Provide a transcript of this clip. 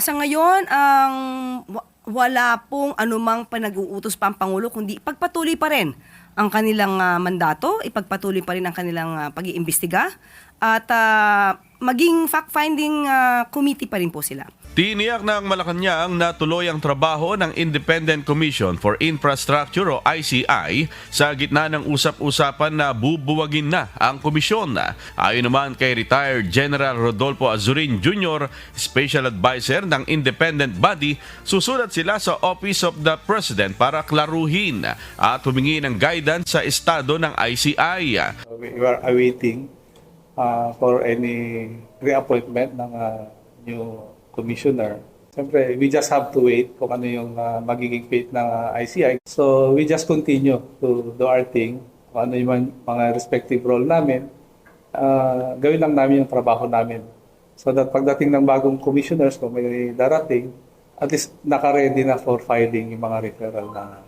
Sa ngayon, wala pong anumang panag-uutos pa ang Pangulo, kundi ipagpatuloy pa rin ang kanilang mandato, ipagpatuloy pa rin ang kanilang pag-iimbestiga, at maging fact-finding committee pa rin po sila. Tiniyak ng Malacanang na tuloy ang trabaho ng Independent Commission for Infrastructure o ICI sa gitna ng usap-usapan na bubuwagin na ang komisyon. Ayon naman kay retired General Rodolfo Azurin Jr., Special Advisor ng independent body, susulat sila sa Office of the President para klaruhin at humingi ng guidance sa estado ng ICI. We are awaiting for any reappointment ng new commissioner. Siyempre, we just have to wait kung ano yung magiging fate ng ICI. So, we just continue to do our thing. Kung ano yung mga respective role namin, gawin lang namin yung trabaho namin. So that pagdating ng bagong commissioners, kung may darating, at least naka-ready na for filing yung mga referral na